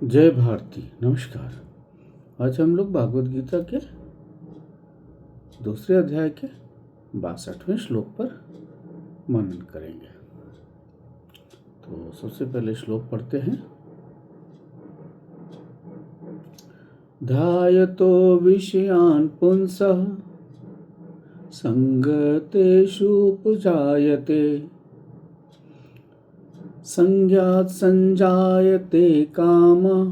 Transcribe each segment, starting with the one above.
जय भारती। नमस्कार। आज हम लोग भागवत गीता के दूसरे अध्याय के 62वें श्लोक पर मनन करेंगे। तो सबसे पहले श्लोक पढ़ते हैं। ध्यायतो विषयान् पुंसः संगतेषु उपजायते संज्ञात् संजायते कामः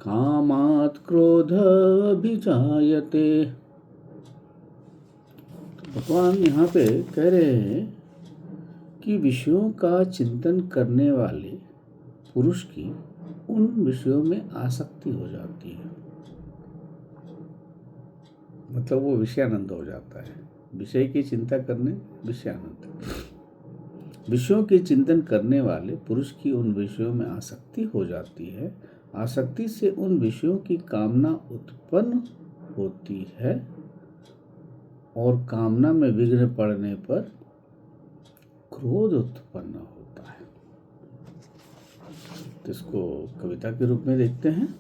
कामात् क्रोध अभिजायते। भगवान यहाँ पे कह रहे हैं कि विषयों का चिंतन करने वाले पुरुष की उन विषयों में आसक्ति हो जाती है, मतलब वो विषयानंद हो जाता है। विषय की चिंता करने विषयानंद। विषयों के चिंतन करने वाले पुरुष की उन विषयों में आसक्ति हो जाती है। आसक्ति से उन विषयों की कामना उत्पन्न होती है और कामना में विघ्न पड़ने पर क्रोध उत्पन्न होता है। तो इसको कविता के रूप में देखते हैं।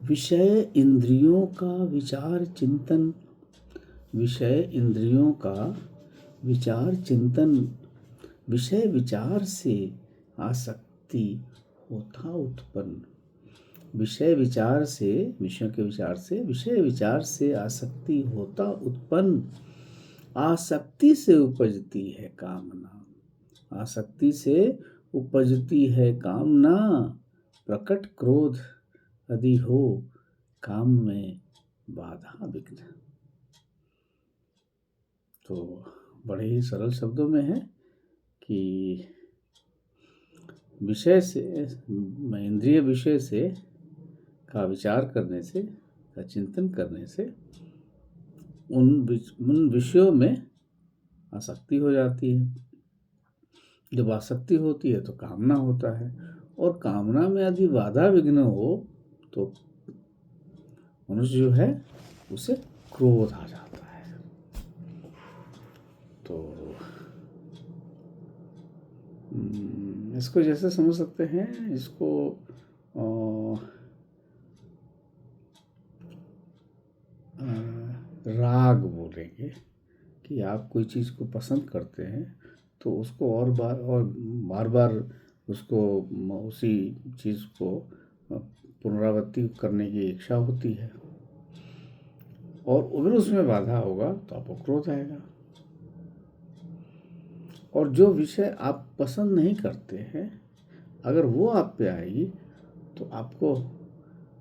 विषय इंद्रियों का विचार चिंतन, विषय इंद्रियों का विचार चिंतन, विषय विचार से आसक्ति होता उत्पन्न। विषय विचार से, विषयों के विचार से, विषय विचार से आसक्ति होता उत्पन्न। आसक्ति से उपजती है कामना, आसक्ति से उपजती है कामना। प्रकट क्रोध यदि हो काम में बाधा विघ्न। तो बड़े ही सरल शब्दों में है कि विषय से, इंद्रिय विषय से का विचार करने से, का चिंतन करने से उन विषयों में आसक्ति हो जाती है। जब आसक्ति होती है तो कामना होता है, और कामना में यदि बाधा विघ्न हो तो मनुष्य जो है उसे क्रोध आ जाता है। तो इसको जैसे समझ सकते हैं, इसको राग बोलेंगे कि आप कोई चीज़ को पसंद करते हैं तो उसको और बार बार उसको उसी चीज़ को पुनरावृत्ति करने की इच्छा होती है, और अगर उसमें बाधा होगा तो आपको क्रोध आएगा। और जो विषय आप पसंद नहीं करते हैं, अगर वो आप पे आएगी तो आपको,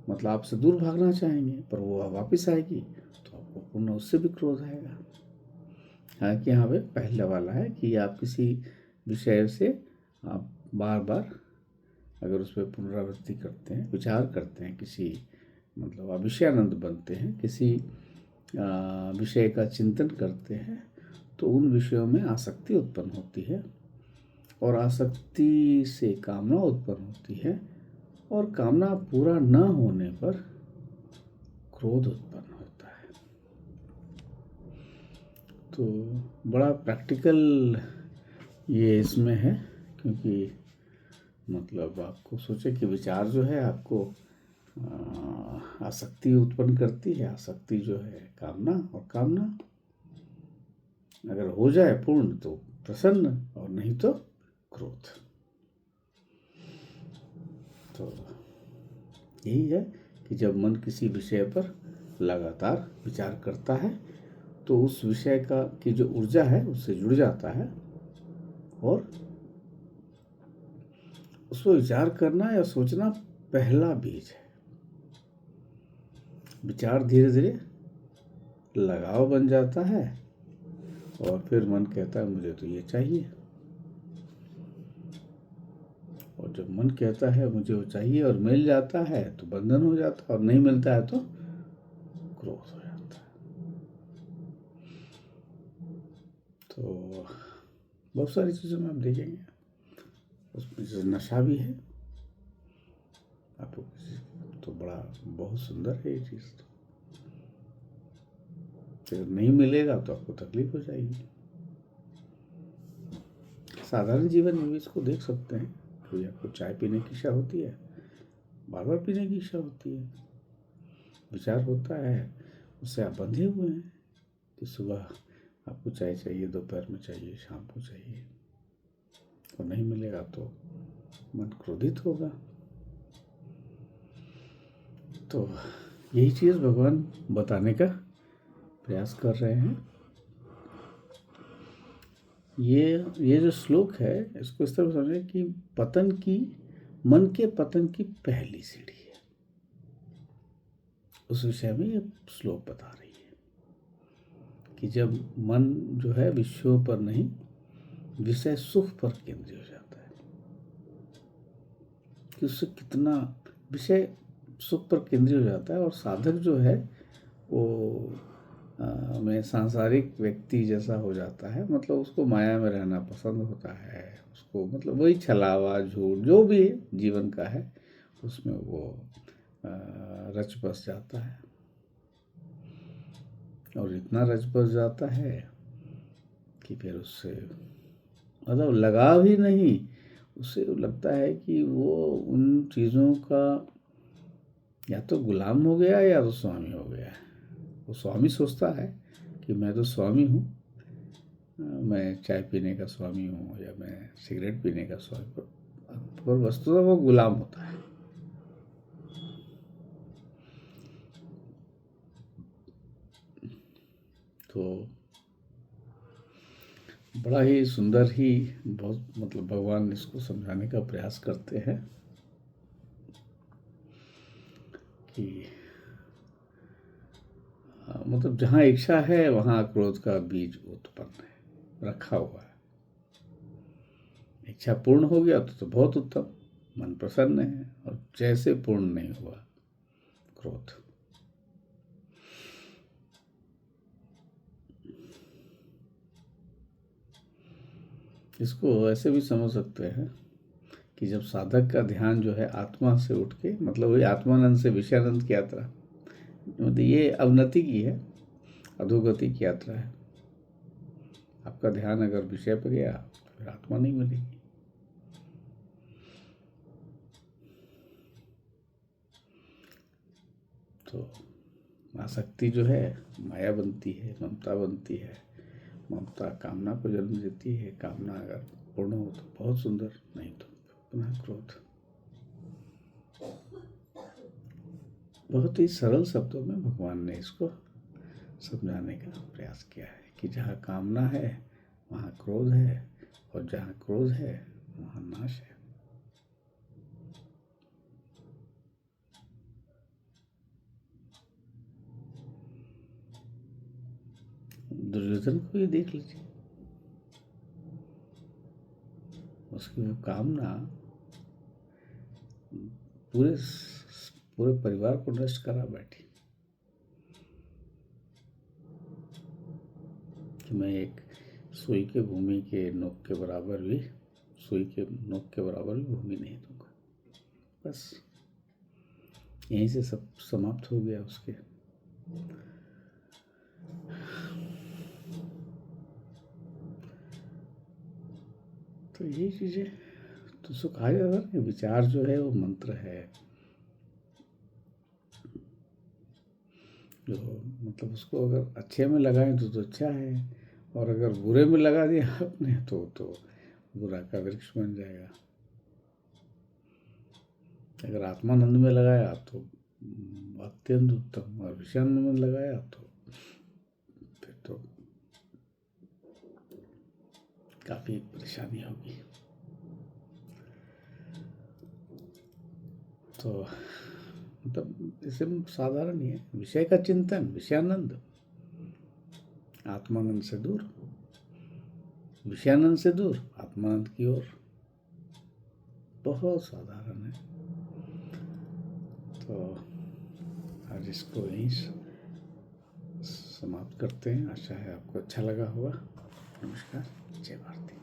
मतलब आपसे दूर भागना चाहेंगे, पर वो वापस आएगी तो आपको पुनः उससे भी क्रोध आएगा। हालांकि यहाँ पे पहला वाला है कि आप किसी विषय से आप बार बार अगर उस पर पुनरावृत्ति करते हैं, विचार करते हैं, किसी मतलब आप विषयानंद बनते हैं, किसी विषय का चिंतन करते हैं, तो उन विषयों में आसक्ति उत्पन्न होती है, और आसक्ति से कामना उत्पन्न होती है, और कामना पूरा न होने पर क्रोध उत्पन्न होता है। तो बड़ा प्रैक्टिकल ये इसमें है, क्योंकि मतलब आपको सोचे कि विचार जो है आपको आसक्ति उत्पन्न करती है। आसक्ति जो है कामना, और कामना अगर हो जाए पूर्ण तो प्रसन्न, और नहीं तो क्रोध। तो यही है कि जब मन किसी विषय पर लगातार विचार करता है तो उस विषय का की जो ऊर्जा है उससे जुड़ जाता है, और उसको विचार करना या सोचना पहला बीज है। विचार धीरे धीरे लगाव बन जाता है, और फिर मन कहता है मुझे तो ये चाहिए, और जब मन कहता है मुझे वो चाहिए और मिल जाता है तो बंधन हो जाता है, और नहीं मिलता है तो क्रोध हो जाता है। तो बहुत सारी चीज़ों में आप देखेंगे, उसमें जैसे नशा भी है आपको, तो बड़ा बहुत सुंदर है ये चीज़। तो अगर नहीं मिलेगा तो आपको तकलीफ हो जाएगी। साधारण जीवन में भी इसको देख सकते हैं कोई आपको चाय पीने की इच्छा होती है, बार बार पीने की इच्छा होती है, विचार होता है, उससे आप बंधे हुए हैं कि सुबह आपको चाय चाहिए, दोपहर में चाहिए, शाम को चाहिए, और नहीं मिलेगा तो मन क्रोधित होगा। तो यही चीज़ भगवान बताने का प्रयास कर रहे हैं। ये जो श्लोक है, इसको इस तरह समझें कि मन के पतन की पहली सीढ़ी है, उस विषय में ये श्लोक बता रही है कि जब मन जो है विषयों पर नहीं, विषय सुख पर केंद्रित हो जाता है, कि उससे कितना विषय सुख पर केंद्रित हो जाता है, और साधक जो है वो में सांसारिक व्यक्ति जैसा हो जाता है। मतलब उसको माया में रहना पसंद होता है, उसको मतलब वही छलावा झूठ जो भी जीवन का है उसमें वो रच बस जाता है, और इतना रच बस जाता है कि फिर उससे मतलब लगाव ही नहीं, उससे लगता है कि वो उन चीज़ों का या तो गुलाम हो गया या तो स्वामी हो गया है। वो स्वामी सोचता है कि मैं तो स्वामी हूँ, मैं चाय पीने का स्वामी हूँ या मैं सिगरेट पीने का स्वामी, पर वस्तुतः वो गुलाम होता है। तो बड़ा ही सुंदर ही बहुत मतलब भगवान इसको समझाने का प्रयास करते हैं कि मतलब जहाँ इच्छा है वहाँ क्रोध का बीज उत्पन्न है, रखा हुआ है। इच्छा पूर्ण हो गया तो बहुत उत्तम, मन प्रसन्न है, और जैसे पूर्ण नहीं हुआ क्रोध। इसको ऐसे भी समझ सकते हैं कि जब साधक का ध्यान जो है आत्मा से उठ के, मतलब वही आत्मानंद से विषयानंद की यात्रा, मतलब ये अवनति की है, अधोगति की यात्रा है। आपका ध्यान अगर विषय पर गया तो फिर आत्मा नहीं मिलेगी। तो आसक्ति जो है माया बनती है, ममता बनती है, ममता कामना को जन्म देती है, कामना अगर पूर्ण हो तो बहुत सुंदर, नहीं तो पुनः क्रोध। बहुत ही सरल शब्दों में भगवान ने इसको समझाने का प्रयास किया है कि जहाँ कामना है वहाँ क्रोध है, और जहाँ क्रोध है वहाँ नाश है। दुर्योधन को ही देख लीजिए, उसकी वो कामना पूरे पूरे परिवार को नष्ट करा बैठी कि मैं एक सुई के भूमि के नोक के बराबर भी, सुई के नोक के बराबर भी भूमि नहीं दूंगा। बस यहीं से सब समाप्त हो गया उसके। तो यही चीज़ें तो उसको कहा जाता है कि विचार जो है वो मंत्र है, जो मतलब उसको अगर अच्छे में लगाएं तो अच्छा है, और अगर बुरे में लगा दिया आपने तो बुरा का वृक्ष बन जाएगा। अगर आत्मानंद में लगाया तो अत्यंत उत्तम, और विषयानंद में लगाया तो फिर तो काफ़ी परेशानी होगी। तो मतलब इसे साधारण ही है, विषय का चिंतन विषयानंद, आत्मानंद से दूर, विषयानंद से दूर, आत्मानंद की ओर, बहुत साधारण है। तो आज इसको यहीं समाप्त करते हैं। आशा है आपको अच्छा लगा होगा। नमस्कार, जय भारती।